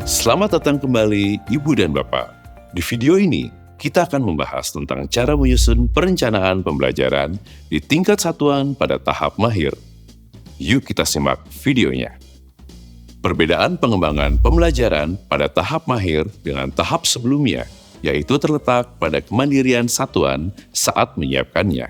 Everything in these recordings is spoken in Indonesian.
Selamat datang kembali Ibu dan Bapak. Di video ini, kita akan membahas tentang cara menyusun perencanaan pembelajaran di tingkat satuan pada tahap mahir. Yuk kita simak videonya. Perbedaan pengembangan pembelajaran pada tahap mahir dengan tahap sebelumnya, yaitu terletak pada kemandirian satuan saat menyiapkannya.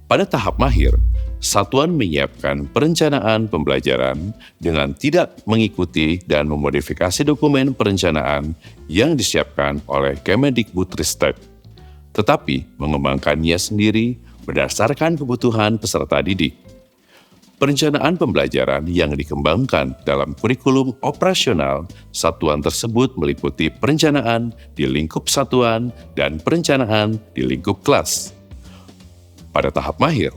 Pada tahap mahir, satuan menyiapkan perencanaan pembelajaran dengan tidak mengikuti dan memodifikasi dokumen perencanaan yang disiapkan oleh Kemendikbudristek, tetapi mengembangkannya sendiri berdasarkan kebutuhan peserta didik. Perencanaan pembelajaran yang dikembangkan dalam kurikulum operasional satuan tersebut meliputi perencanaan di lingkup satuan dan perencanaan di lingkup kelas. Pada tahap mahir,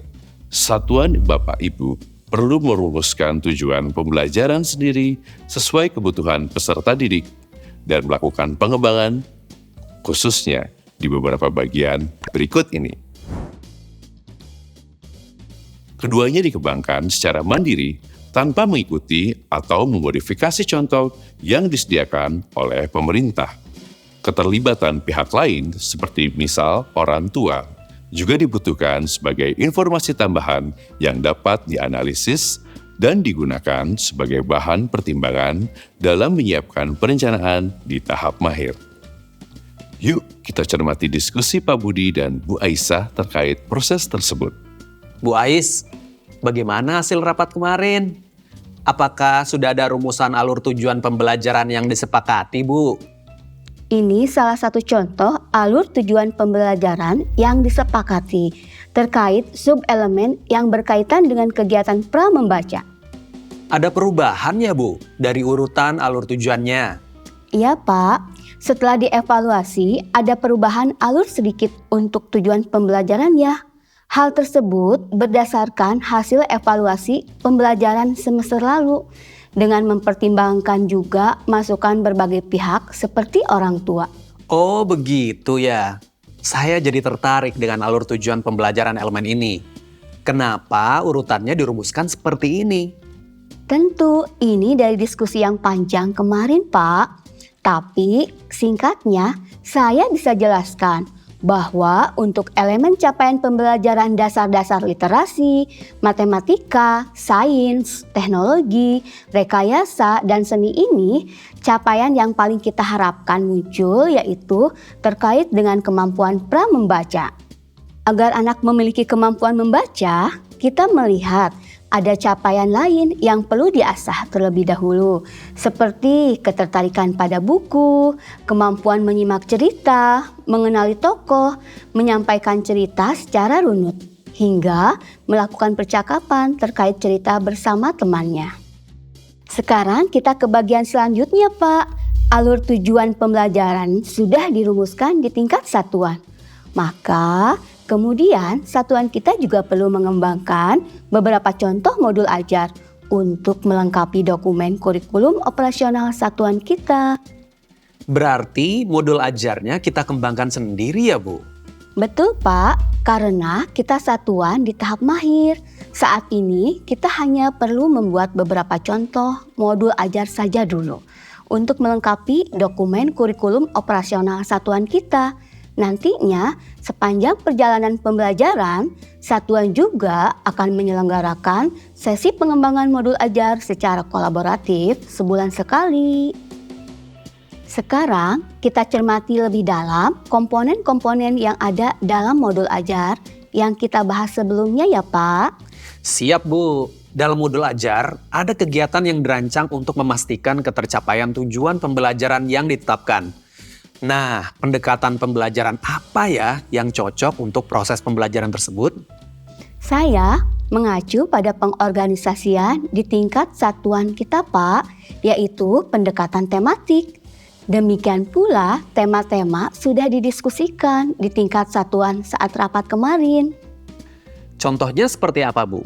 satuan Bapak Ibu perlu merumuskan tujuan pembelajaran sendiri sesuai kebutuhan peserta didik dan melakukan pengembangan khususnya di beberapa bagian berikut ini. Keduanya dikembangkan secara mandiri tanpa mengikuti atau memodifikasi contoh yang disediakan oleh pemerintah. Keterlibatan pihak lain seperti misal orang tua juga dibutuhkan sebagai informasi tambahan yang dapat dianalisis dan digunakan sebagai bahan pertimbangan dalam menyiapkan perencanaan di tahap mahir. Yuk kita cermati diskusi Pak Budi dan Bu Aisyah terkait proses tersebut. Bu Ais, bagaimana hasil rapat kemarin? Apakah sudah ada rumusan alur tujuan pembelajaran yang disepakati, Bu? Ini salah satu contoh alur tujuan pembelajaran yang disepakati terkait sub-elemen yang berkaitan dengan kegiatan pra-membaca. Ada perubahan ya, Bu, dari urutan alur tujuannya? Iya, Pak. Setelah dievaluasi, ada perubahan alur sedikit untuk tujuan pembelajaran ya. Hal tersebut berdasarkan hasil evaluasi pembelajaran semester lalu, dengan mempertimbangkan juga masukan berbagai pihak seperti orang tua. Oh begitu ya. Saya jadi tertarik dengan alur tujuan pembelajaran elemen ini. Kenapa urutannya dirumuskan seperti ini? Tentu ini dari diskusi yang panjang kemarin, Pak. Tapi singkatnya saya bisa jelaskan bahwa untuk elemen capaian pembelajaran dasar-dasar literasi, matematika, sains, teknologi, rekayasa, dan seni ini, capaian yang paling kita harapkan muncul yaitu terkait dengan kemampuan pra-membaca. Agar anak memiliki kemampuan membaca, kita melihat ada capaian lain yang perlu diasah terlebih dahulu, seperti ketertarikan pada buku, kemampuan menyimak cerita, mengenali tokoh, menyampaikan cerita secara runut, hingga melakukan percakapan terkait cerita bersama temannya. Sekarang kita ke bagian selanjutnya, Pak. Alur tujuan pembelajaran sudah dirumuskan di tingkat satuan. Maka kemudian satuan kita juga perlu mengembangkan beberapa contoh modul ajar untuk melengkapi dokumen kurikulum operasional satuan kita. Berarti modul ajarnya kita kembangkan sendiri ya, Bu? Betul, Pak, karena kita satuan di tahap mahir. Saat ini kita hanya perlu membuat beberapa contoh modul ajar saja dulu untuk melengkapi dokumen kurikulum operasional satuan kita. Nantinya, sepanjang perjalanan pembelajaran, satuan juga akan menyelenggarakan sesi pengembangan modul ajar secara kolaboratif sebulan sekali. Sekarang, kita cermati lebih dalam komponen-komponen yang ada dalam modul ajar yang kita bahas sebelumnya ya, Pak. Siap, Bu. Dalam modul ajar, ada kegiatan yang dirancang untuk memastikan ketercapaian tujuan pembelajaran yang ditetapkan. Nah, pendekatan pembelajaran apa ya yang cocok untuk proses pembelajaran tersebut? Saya mengacu pada pengorganisasian di tingkat satuan kita, Pak, yaitu pendekatan tematik. Demikian pula tema-tema sudah didiskusikan di tingkat satuan saat rapat kemarin. Contohnya seperti apa, Bu?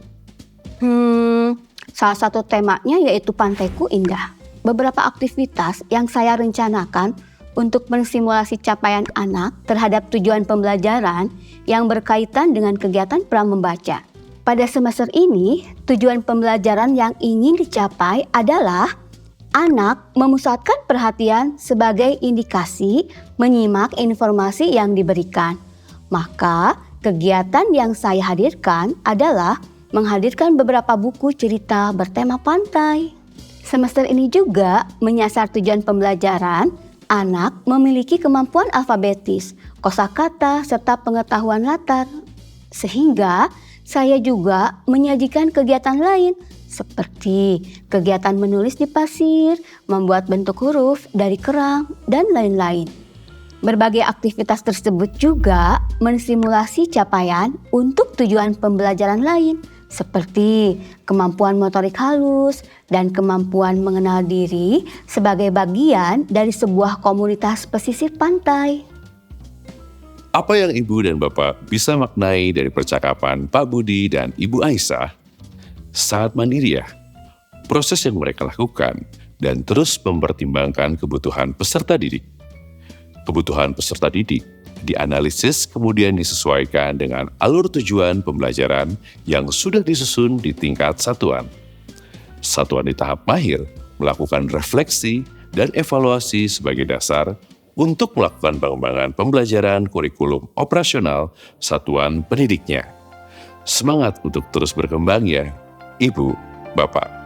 Salah satu temanya yaitu Pantaiku Indah. Beberapa aktivitas yang saya rencanakan untuk mensimulasi capaian anak terhadap tujuan pembelajaran yang berkaitan dengan kegiatan pra-membaca. Pada semester ini, tujuan pembelajaran yang ingin dicapai adalah Anak memusatkan perhatian sebagai indikasi menyimak informasi yang diberikan. Maka, kegiatan yang saya hadirkan adalah menghadirkan beberapa buku cerita bertema pantai. Semester ini juga menyasar tujuan pembelajaran. Anak memiliki kemampuan alfabetis, kosakata, serta pengetahuan latar. Sehingga saya juga menyajikan kegiatan lain seperti kegiatan menulis di pasir, membuat bentuk huruf dari kerang, dan lain-lain. Berbagai aktivitas tersebut juga mensimulasi capaian untuk tujuan pembelajaran lain seperti kemampuan motorik halus dan kemampuan mengenal diri sebagai bagian dari sebuah komunitas pesisir pantai. Apa yang Ibu dan Bapak bisa maknai dari percakapan Pak Budi dan Ibu Aisyah? Sangat mandiri ya, proses yang mereka lakukan dan terus mempertimbangkan kebutuhan peserta didik. Kebutuhan peserta didik dianalisis kemudian disesuaikan dengan alur tujuan pembelajaran yang sudah disusun di tingkat satuan. Satuan di tahap mahir melakukan refleksi dan evaluasi sebagai dasar untuk melakukan pengembangan pembelajaran kurikulum operasional satuan pendidiknya. Semangat untuk terus berkembang ya, Ibu, Bapak.